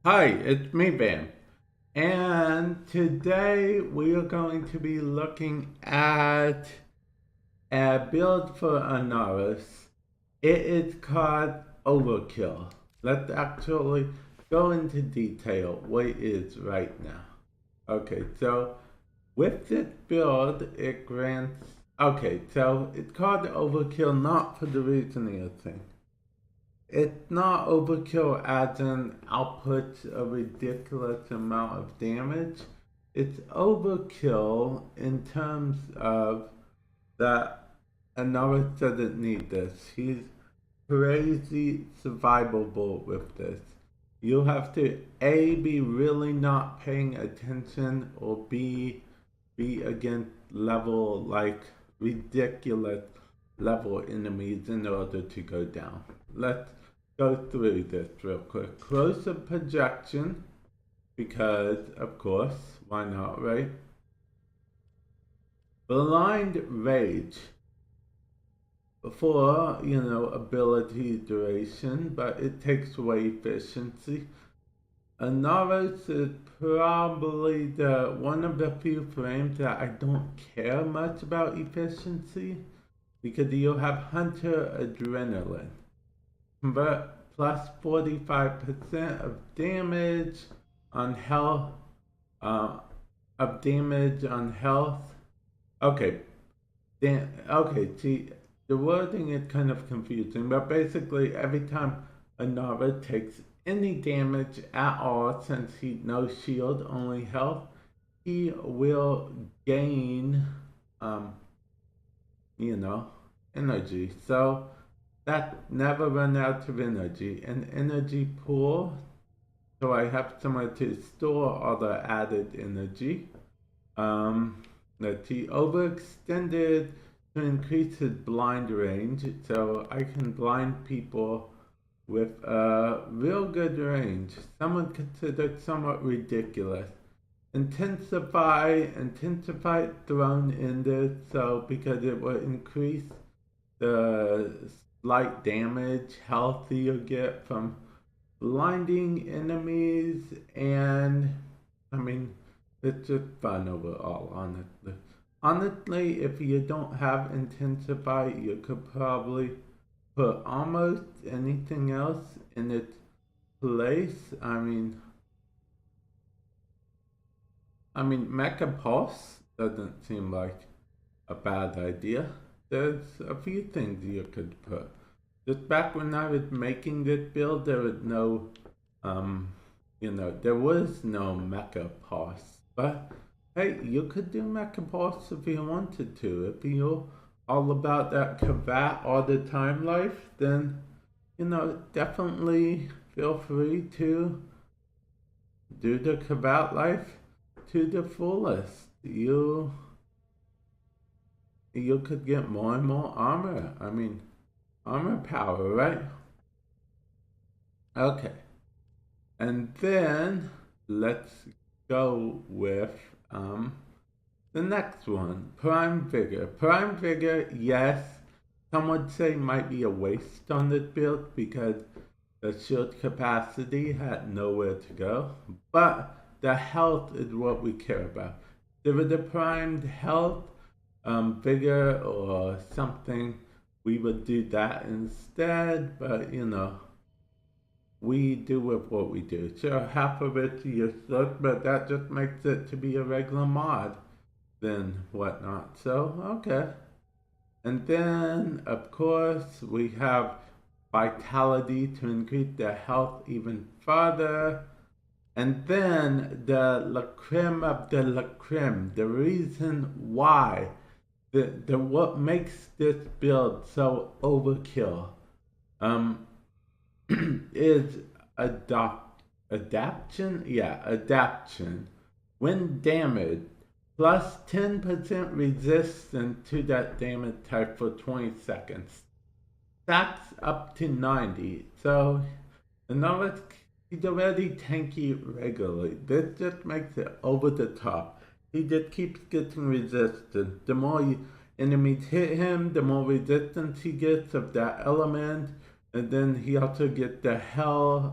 Hi, it's me, Bam. And today we are going to be looking at a build for Inaros. It is called Overkill. Let's actually go into detail what it is right now. Okay, so with this build, it grants. Okay, so it's called Overkill not for the reason you think. It's not overkill as in outputs a ridiculous amount of damage. It's overkill in terms of that Inaros doesn't need this. He's crazy survivable with this. You have to A, be really not paying attention, or be against level, like ridiculous level enemies in order to go down. Let's go through this real quick. Closer projection, because of course, why not, right? Blind rage for, ability duration, but it takes away efficiency. Inaros is probably the one of the few frames that I don't care much about efficiency, because you have Hunter Adrenaline. Convert plus 45% of damage on health, Okay, okay, see, the wording is kind of confusing, but basically every time Inara takes any damage at all, since he no shield, only health, he will gain, energy. So that never run out of energy. An energy pool, so I have somewhere to store all the added energy. Let's see, overextended to increase his blind range, so I can blind people with a real good range. Some would consider it somewhat ridiculous. Intensify thrown in this, so because it will increase the slight damage health you get from blinding enemies, and I mean, it's just fun overall, honestly. Honestly, if you don't have Intensify, you could probably put almost anything else in its place. Mecha Pulse doesn't seem like a bad idea. There's a few things you could put. Just back when I was making this build, there was no, there was no Mecha Pulse. But hey, you could do Mecha Pulse if you wanted to. If you're all about that Kavat all the time life, then, definitely feel free to do the Kavat life to the fullest. You could get more and more armor. Armor power, right? Okay. And then let's go with the next one, Prime Vigor. Prime Vigor, yes, some would say might be a waste on this build because the shield capacity had nowhere to go, but the health is what we care about. If it was primed health, vigor or something, we would do that instead, but we do with what we do. Sure, half of it's useless, but that just makes it to be a regular mod, then whatnot. So, okay. And then, of course, we have Vitality to increase their health even further. And then the la creme of the la creme, the reason why, the what makes this build so overkill, is adaptation. Yeah, adaptation. When damaged, plus 10% resistance to that damage type for 20 seconds. Stacks up to 90. So, in other words, he's already tanky regularly. This just makes it over the top. He just keeps getting resistance. The more enemies hit him, the more resistance he gets of that element. And then he also gets the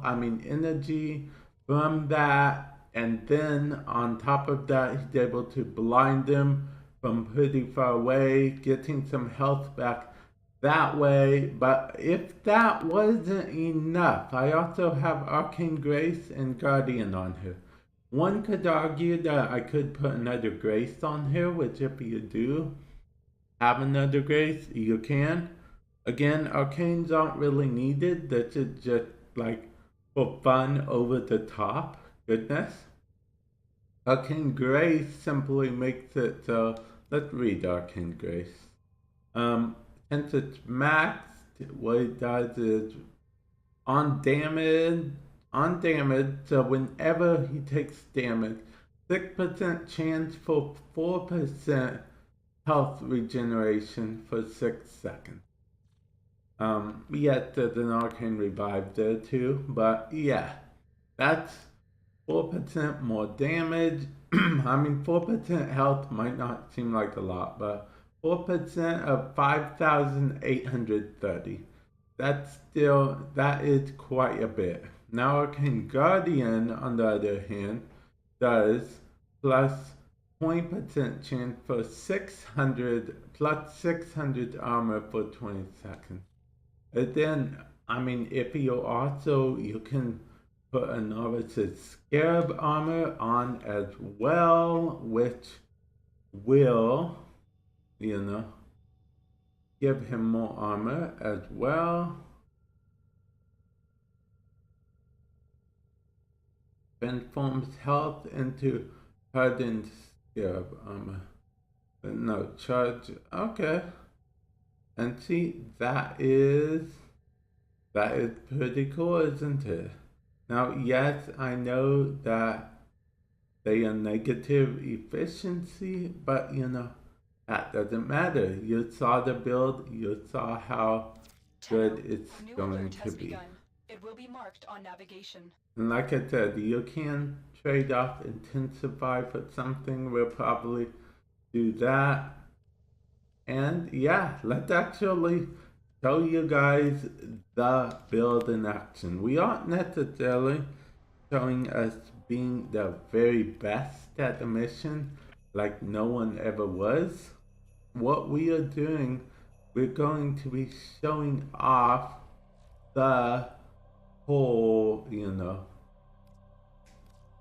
energy from that, and then on top of that, he's able to blind them from pretty far away, getting some health back that way. But if that wasn't enough, I also have Arcane Grace and Guardian on here. One could argue that I could put another Grace on here, which if you do have another Grace, you can. Again, Arcanes aren't really needed. This is just like for fun, over the top goodness. Arcane Grace simply makes it so, let's read Arcane Grace. Since it's maxed, what it does is on damage, so whenever he takes damage, 6% chance for 4% health regeneration for 6 seconds. Yes, there's an Arcane Revive there too, but yeah, that's 4% more damage. I mean, 4% health might not seem like a lot, but 4% of 5,830. That is quite a bit. Now Arcane Guardian, on the other hand, does plus 20% chance for 600, plus 600 armor for 20 seconds. And then, I mean, if you can put Inaros' Scarab armor on as well, which will, give him more armor as well. Transforms health into hardened Scarab armor. But no, charge, okay. And see, that is pretty cool, isn't it? Now, yes, I know that they are negative efficiency, but that doesn't matter. You saw the build, you saw how good it's going to be. It will be marked on navigation. And like I said, you can trade off Intensify for something. We'll probably do that. And yeah, let's actually show you guys the build in action. We aren't necessarily showing us being the very best at the mission, like no one ever was. What we are doing, we're going to be showing off the whole,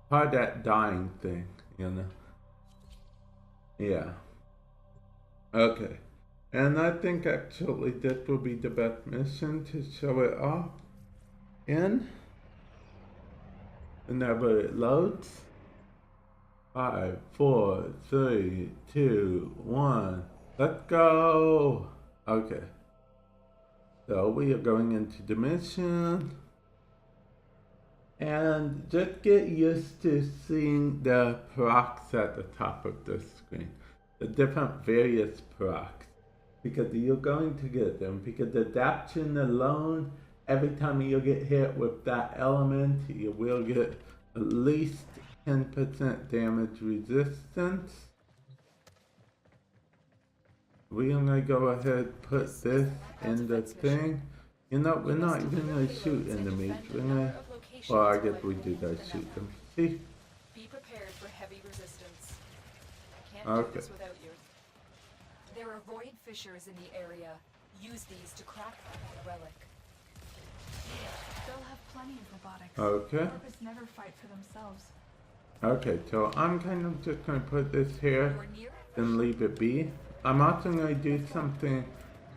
hard at dying thing, Yeah. Okay. And I think actually this will be the best mission to show it off in. Whenever it loads. 5, 4, 3, 2, 1. Let's go! Okay. So we are going into the mission. And just get used to seeing the procs at the top of the screen. The different various procs. Because you're going to get them. Because adaptation alone, every time you get hit with that element, you will get at least 10% damage resistance. We're gonna go ahead and put this in the thing. We're not even gonna shoot enemies. We're gonna, well, I guess we do gotta shoot them. See? Be prepared for heavy resistance. Can't Okay. do this without you. There are void fissures in the area. Use these to crack the relic. They'll have plenty of robotics. Okay. Corpus never fight for themselves. Okay, so I'm kind of just gonna put this here and leave it be. I'm also gonna do something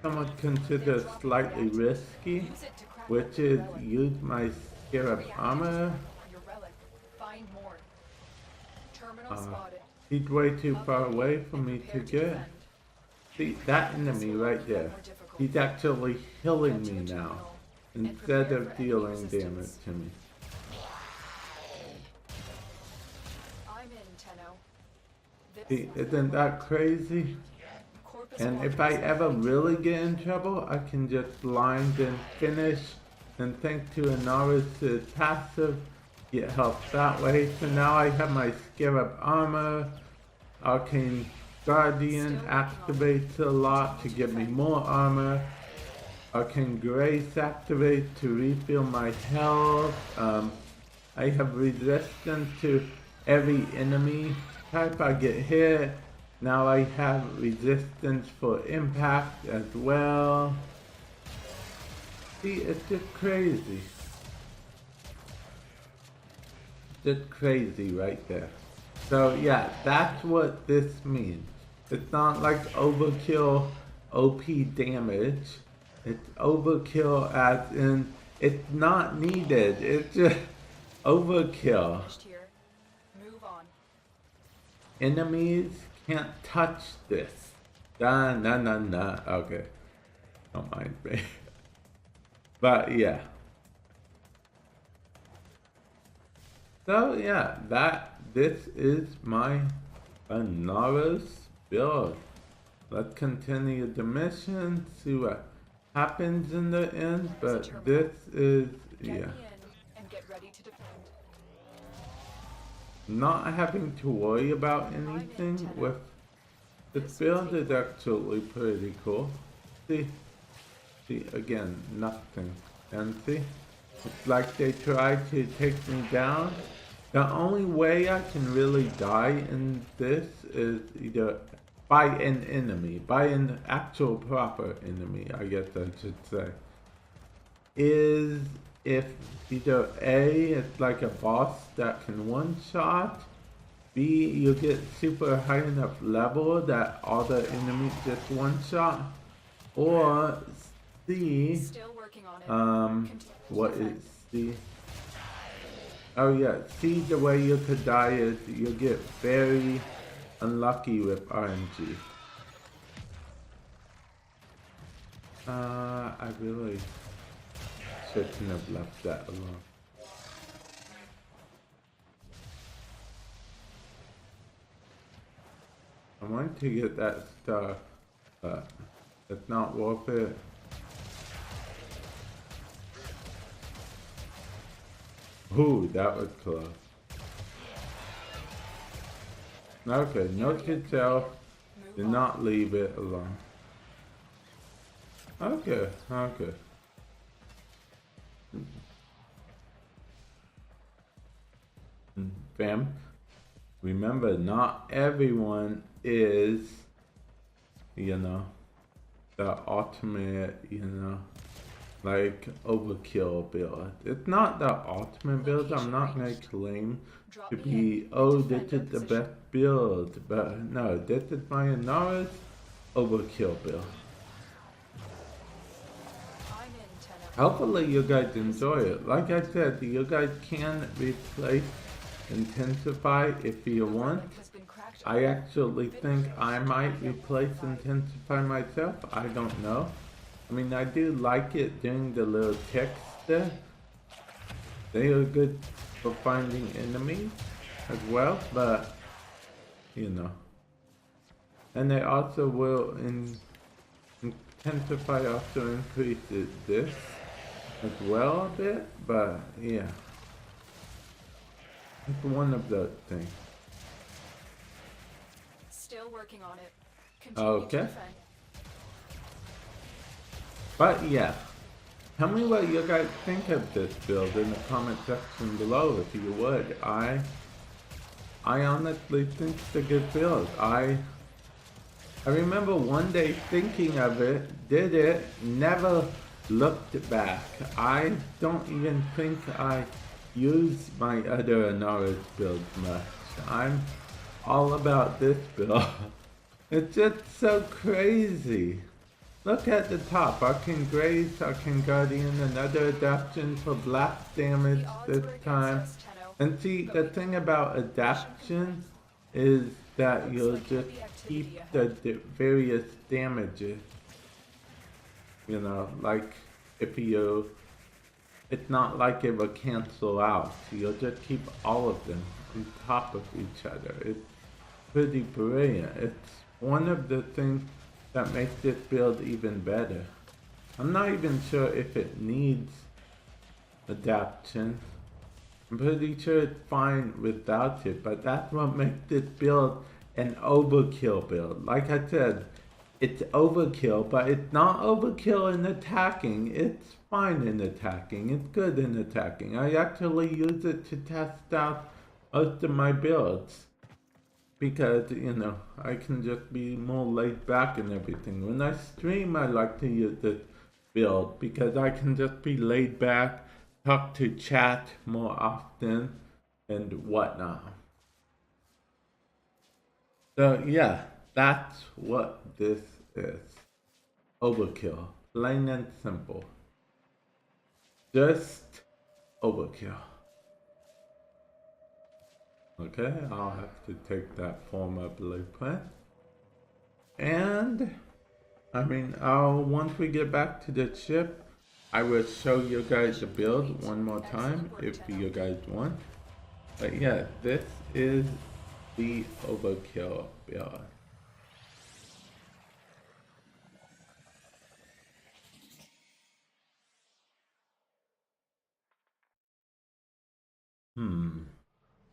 someone considers slightly risky, which is use my Scarab armor. Your relic. Find more. Terminal spotted. He's way too far away for me to get. See, that enemy right there. He's actually healing me now, instead of dealing damage to me. I'm in, Tenno. See, isn't that crazy? And if I ever really get in trouble, I can just blind and finish, and thanks to Inaros' passive, get health that way. So now I have my Scarab armor. Arcane Guardian activates a lot to give me more armor. Arcane Grace activates to refill my health. I have resistance to every enemy type I get hit. Now I have resistance for impact as well. See, it's just crazy. Just crazy right there. So yeah, that's what this means. It's not like overkill OP damage. It's overkill as in it's not needed. It's just overkill. Move on. Enemies can't touch this. Nah. Okay. Don't mind me. But yeah. So yeah, this is my Inaros build. Let's continue the mission, see what happens in the end, but this is, yeah. And get ready to defend. Not having to worry about anything with this build is actually pretty cool. See, again, nothing. And see, it's like they tried to take me down. The only way I can really die in this is either by an enemy, by an actual proper enemy, I guess I should say, is if either A, it's like a boss that can one-shot, B, you get super high enough level that all the enemies just one-shot, or C, Still working on it. what is C? Oh yeah, see, the way you could die is you get very unlucky with RNG. I really shouldn't have left that alone. I want to get that star, but it's not worth it. Ooh, that was close. Okay, note to self, do not leave it alone. Okay. Fam, remember, not everyone is, the ultimate, like overkill build. It's not the ultimate build. I'm not gonna claim to be, oh, this is the best build, but no, this is my Inaros overkill build. Hopefully you guys enjoy it. Like I said, you guys can replace Intensify if you want. I actually think I might replace Intensify myself. I don't know. I mean, I do like it doing the little ticks there. They are good for finding enemies as well, but, And they also will Intensify also increases this as well a bit, but yeah. It's one of those things. Still working on it. Continue okay. To defend. But yeah, tell me what you guys think of this build in the comment section below if you would. I honestly think it's a good build. I remember one day thinking of it, did it, never looked back. I don't even think I used my other Inaros builds much. I'm all about this build. It's just so crazy. Look at the top, Arcane Grace, Arcane Guardian, another adaptation for blast damage this time. And see, the thing about adaptation is that you'll just keep the various damages. Like if it's not like it will cancel out. You'll just keep all of them on top of each other. It's pretty brilliant. It's one of the things that makes this build even better. I'm not even sure if it needs adaptation. I'm pretty sure it's fine without it, but that's what makes this build an overkill build. Like I said, it's overkill, but it's not overkill in attacking. It's fine in attacking. It's good in attacking. I actually use it to test out most of my builds. Because, you know, I can just be more laid back and everything. When I stream, I like to use this build because I can just be laid back, talk to chat more often, and whatnot. So, yeah, that's what this is. Overkill. Plain and simple. Just overkill. Okay, I'll have to take that former blueprint. And, I mean, once we get back to the ship, I will show you guys the build one more time if you guys want. But yeah, this is the Overkill build.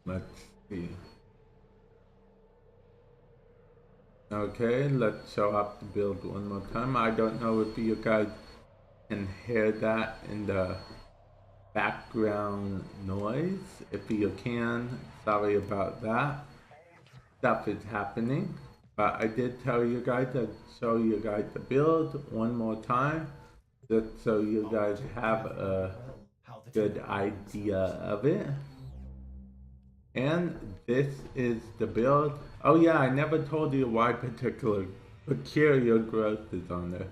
Let's see. Okay, let's show up the build one more time. I don't know if you guys can hear that in the background noise. If you can, sorry about that. Stuff is happening. But I did tell you guys I'd show you guys the build one more time. Just so you guys have a good idea of it. And this is the build. Oh yeah, I never told you why peculiar growth is on there.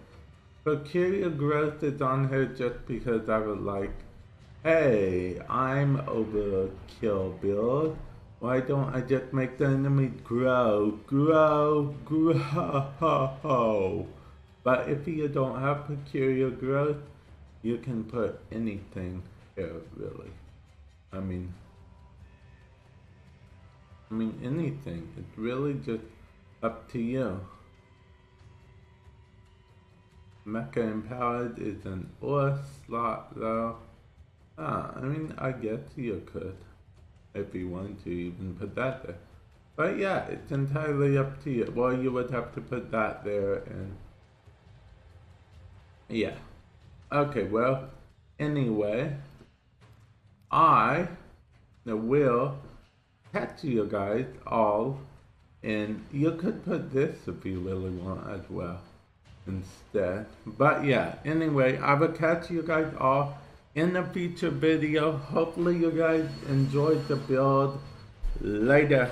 Peculiar growth is on here just because I was like, hey, I'm Overkill build. Why don't I just make the enemy grow? But if you don't have peculiar growth, you can put anything here, really. I mean anything. It's really just up to you. Mecha Empowered is an ore slot though. I mean, I guess you could. If you want to even put that there. But yeah, it's entirely up to you. Well, you would have to put that there and... yeah. Okay, well, anyway. I will catch you guys all, and you could put this if you really want as well instead. But yeah, anyway, I will catch you guys all in a future video. Hopefully you guys enjoyed the build. Later.